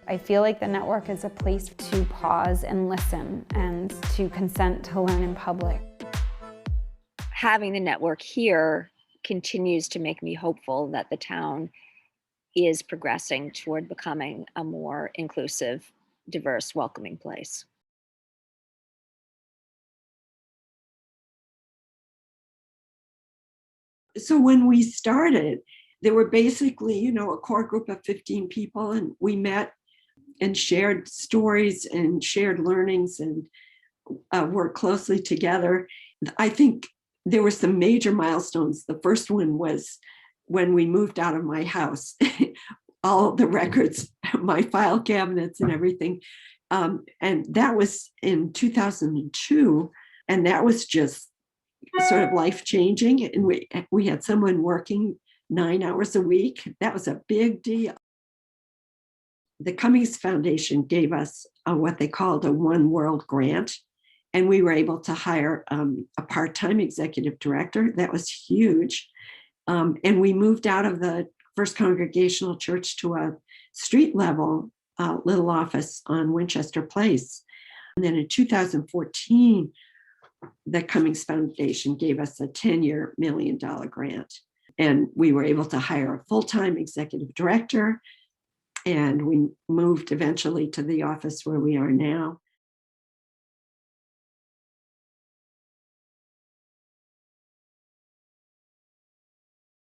I feel like the network is a place to pause and listen and to consent to learn in public. Having the network here continues to make me hopeful that the town is progressing toward becoming a more inclusive, diverse, welcoming place. So when we started, there were basically, a core group of 15 people, and we met and shared stories and shared learnings and worked closely together. I think there were some major milestones. The first one was when we moved out of my house, all the records, my file cabinets and everything. And that was in 2002. And that was just sort of life-changing. And we had someone working 9 hours a week. That was a big deal. The Cummings Foundation gave us what they called a One World grant. And we were able to hire a part-time executive director. That was huge. And we moved out of the First Congregational Church to a street level little office on Winchester Place. And then in 2014, the Cummings Foundation gave us a 10-year $1 million grant. And we were able to hire a full-time executive director. And we moved eventually to the office where we are now.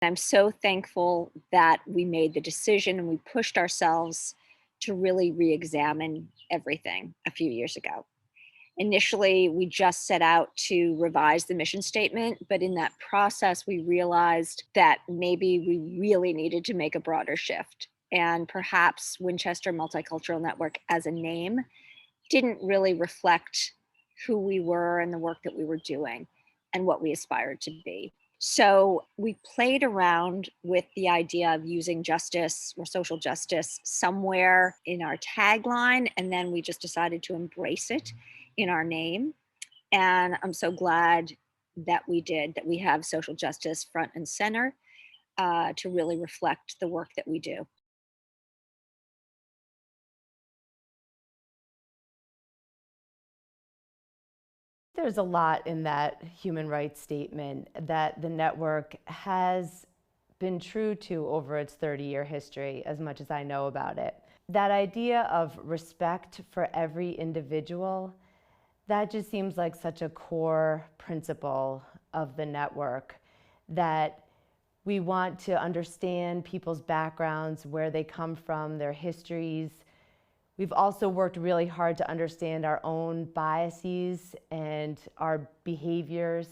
I'm so thankful that we made the decision and we pushed ourselves to really re-examine everything a few years ago. Initially, we just set out to revise the mission statement, but in that process, we realized that maybe we really needed to make a broader shift. And perhaps Winchester Multicultural Network as a name didn't really reflect who we were and the work that we were doing and what we aspired to be. So we played around with the idea of using justice or social justice somewhere in our tagline, and then we just decided to embrace it in our name. And I'm so glad that we did, that we have social justice front and center to really reflect the work that we do. There's a lot in that human rights statement that the network has been true to over its 30-year history, as much as I know about it. That idea of respect for every individual, that just seems like such a core principle of the network, that we want to understand people's backgrounds, where they come from, their histories. We've also worked really hard to understand our own biases and our behaviors.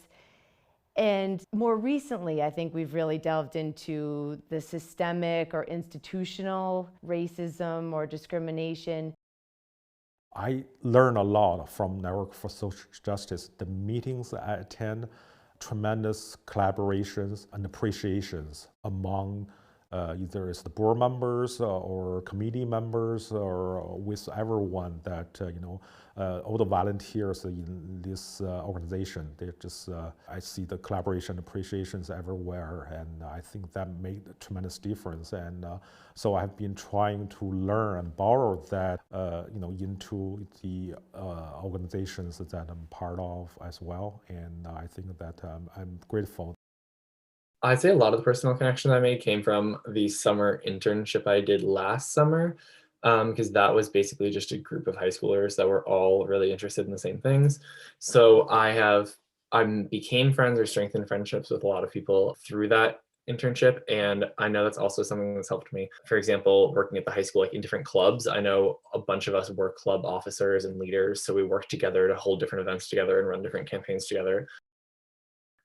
And more recently, I think we've really delved into the systemic or institutional racism or discrimination. I learn a lot from Network for Social Justice. The meetings I attend, tremendous collaborations and appreciations among either it's the board members or committee members or with everyone that, all the volunteers in this organization. They're just, I see the collaboration appreciations everywhere, and I think that made a tremendous difference. And so I've been trying to learn and borrow that, into the organizations that I'm part of as well. And I think that I'm grateful. I'd say a lot of the personal connection I made came from the summer internship I did last summer, because that was basically just a group of high schoolers that were all really interested in the same things. So I became friends or strengthened friendships with a lot of people through that internship, and I know that's also something that's helped me. For example, working at the high school, like in different clubs, I know a bunch of us were club officers and leaders, so we worked together to hold different events together and run different campaigns together.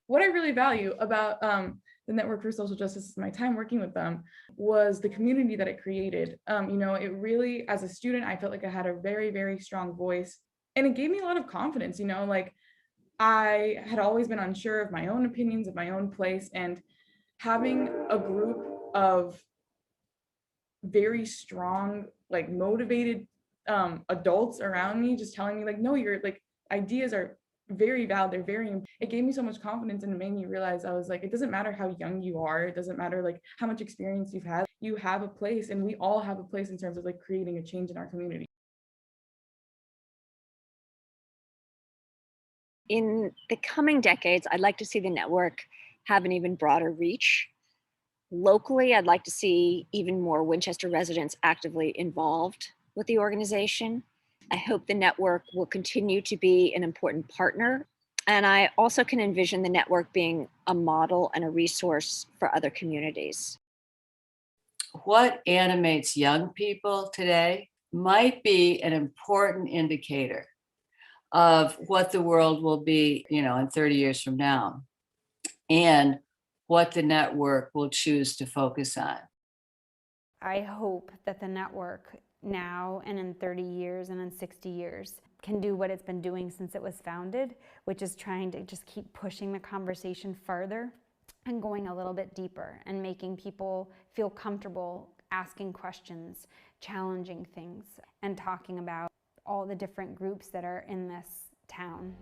What I really value about the Network for Social Justice, my time working with them, was the community that it created. It really, as a student, I felt like I had a very, very strong voice, and it gave me a lot of confidence. Like I had always been unsure of my own opinions, of my own place, and having a group of very strong, like motivated adults around me, just telling me like, no, your like ideas are very valid. They're very, it gave me so much confidence, and it made me realize, I was like, it doesn't matter how young you are. It doesn't matter like how much experience you've had. You have a place, and we all have a place in terms of like creating a change in our community. In the coming decades, I'd like to see the network have an even broader reach. Locally, I'd like to see even more Winchester residents actively involved with the organization. I hope the network will continue to be an important partner. And I also can envision the network being a model and a resource for other communities. What animates young people today might be an important indicator of what the world will be, in 30 years from now, and what the network will choose to focus on. I hope that the network now and in 30 years and in 60 years can do what it's been doing since it was founded, which is trying to just keep pushing the conversation further and going a little bit deeper and making people feel comfortable asking questions, challenging things, and talking about all the different groups that are in this town.